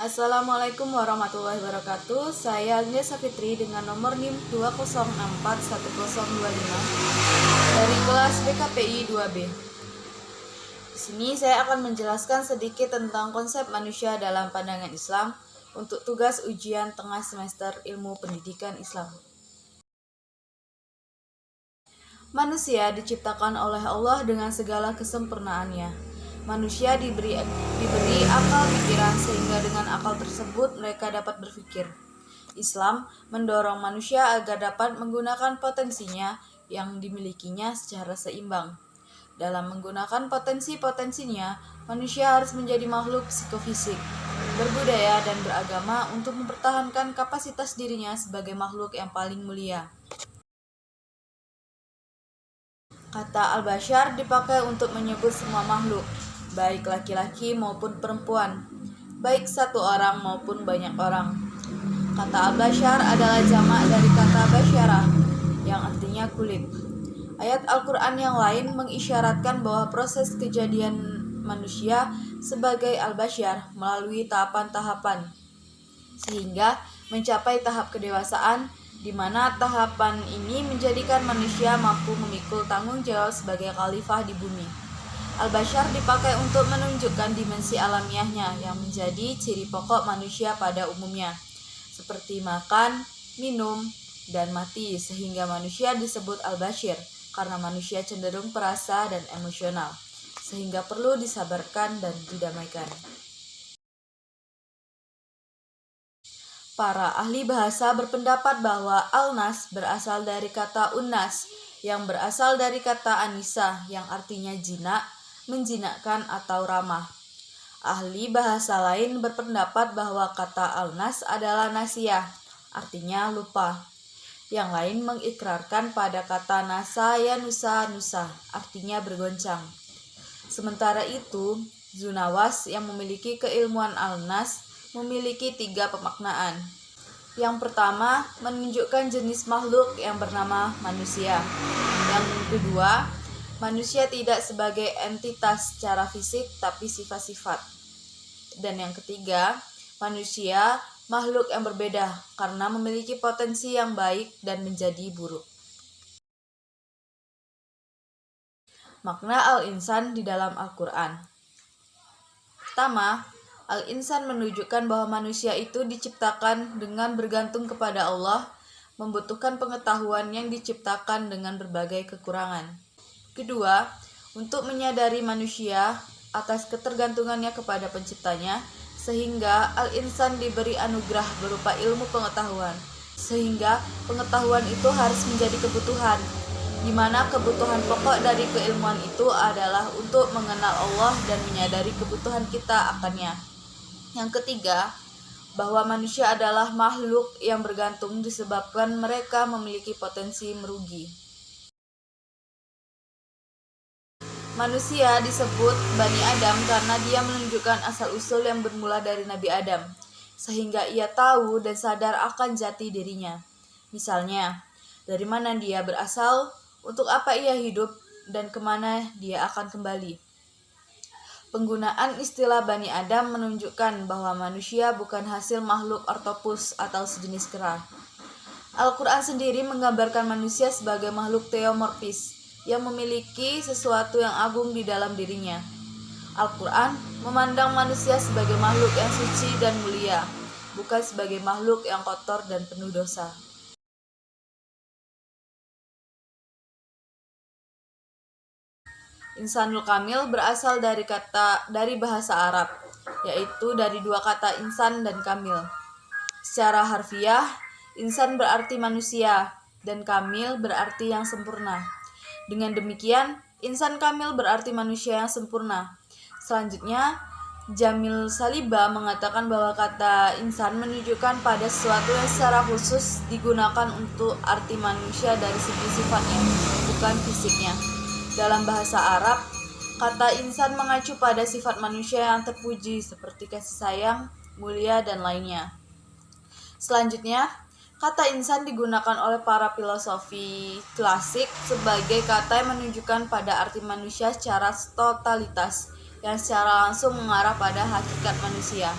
Assalamualaikum warahmatullahi wabarakatuh. Saya Linda Fitri dengan nomor NIM 2041025 dari kelas BKPI 2B. Di sini saya akan menjelaskan sedikit tentang konsep manusia dalam pandangan Islam untuk tugas ujian tengah semester Ilmu Pendidikan Islam. Manusia diciptakan oleh Allah dengan segala kesempurnaannya. Manusia diberi akal pikiran sehingga dengan akal tersebut mereka dapat berpikir. Islam mendorong manusia agar dapat menggunakan potensinya yang dimilikinya secara seimbang. Dalam menggunakan potensi-potensinya, manusia harus menjadi makhluk psikofisik, berbudaya dan beragama untuk mempertahankan kapasitas dirinya sebagai makhluk yang paling mulia. Kata al-bashar dipakai untuk menyebut semua makhluk, baik laki-laki maupun perempuan, baik satu orang maupun banyak orang. Kata al-bashar adalah jamak dari kata basyarah, yang artinya kulit. Ayat Al-Quran yang lain mengisyaratkan bahwa proses kejadian manusia sebagai al-bashar melalui tahapan-tahapan, sehingga mencapai tahap kedewasaan, di mana tahapan ini menjadikan manusia mampu memikul tanggung jawab sebagai khalifah di bumi. Al-bashar dipakai untuk menunjukkan dimensi alamiahnya yang menjadi ciri pokok manusia pada umumnya, seperti makan, minum, dan mati, sehingga manusia disebut al-bashir karena manusia cenderung perasa dan emosional, sehingga perlu disabarkan dan didamaikan. Para ahli bahasa berpendapat bahwa al-nas berasal dari kata unnas, yang berasal dari kata anisa, yang artinya jinak, menjinakkan atau ramah. Ahli bahasa lain berpendapat bahwa kata al-nas adalah nasiyah, artinya lupa. Yang lain mengikrarkan pada kata nasa ya nusa, artinya bergoncang. Sementara itu, Zunawas yang memiliki keilmuan al-nas memiliki 3 pemaknaan. Yang pertama, menunjukkan jenis makhluk yang bernama manusia. Yang kedua, manusia tidak sebagai entitas secara fisik tapi sifat-sifat. Dan yang ketiga, manusia makhluk yang berbeda karena memiliki potensi yang baik dan menjadi buruk. Makna al-insan di dalam Al-Quran. Pertama, al-insan menunjukkan bahwa manusia itu diciptakan dengan bergantung kepada Allah, membutuhkan pengetahuan yang diciptakan dengan berbagai kekurangan. Kedua, untuk menyadari manusia atas ketergantungannya kepada penciptanya, sehingga al-insan diberi anugerah berupa ilmu pengetahuan, sehingga pengetahuan itu harus menjadi kebutuhan, di mana kebutuhan pokok dari keilmuan itu adalah untuk mengenal Allah dan menyadari kebutuhan kita akannya. Yang ketiga, bahwa manusia adalah makhluk yang bergantung disebabkan mereka memiliki potensi merugi. Manusia disebut Bani Adam karena dia menunjukkan asal-usul yang bermula dari Nabi Adam, sehingga ia tahu dan sadar akan jati dirinya. Misalnya, dari mana dia berasal, untuk apa ia hidup, dan kemana dia akan kembali. Penggunaan istilah Bani Adam menunjukkan bahwa manusia bukan hasil makhluk ortopus atau sejenis kera. Al-Quran sendiri menggambarkan manusia sebagai makhluk theomorphis yang memiliki sesuatu yang agung di dalam dirinya. Al-Quran memandang manusia sebagai makhluk yang suci dan mulia, bukan sebagai makhluk yang kotor dan penuh dosa. Insanul Kamil berasal dari bahasa Arab, yaitu dari 2 kata insan dan kamil. Secara harfiah, insan berarti manusia dan kamil berarti yang sempurna. Dengan demikian, insan kamil berarti manusia yang sempurna. Selanjutnya, Jamil Saliba mengatakan bahwa kata insan menunjukkan pada sesuatu yang secara khusus digunakan untuk arti manusia dari segi sifatnya, bukan fisiknya. Dalam bahasa Arab, kata insan mengacu pada sifat manusia yang terpuji seperti kasih sayang, mulia, dan lainnya. Selanjutnya, kata insan digunakan oleh para filosofi klasik sebagai kata yang menunjukkan pada arti manusia secara totalitas, yang secara langsung mengarah pada hakikat manusia.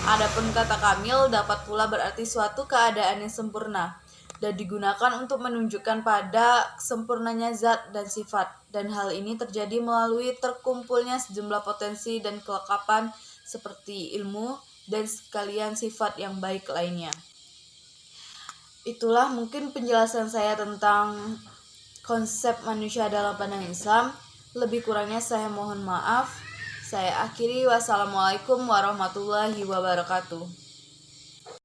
Adapun kata kamil dapat pula berarti suatu keadaan yang sempurna dan digunakan untuk menunjukkan pada sempurnanya zat dan sifat, dan hal ini terjadi melalui terkumpulnya sejumlah potensi dan kelengkapan seperti ilmu dan sekalian sifat yang baik lainnya. Itulah mungkin penjelasan saya tentang konsep manusia dalam pandangan Islam. Lebih kurangnya saya mohon maaf. Saya akhiri, wassalamualaikum warahmatullahi wabarakatuh.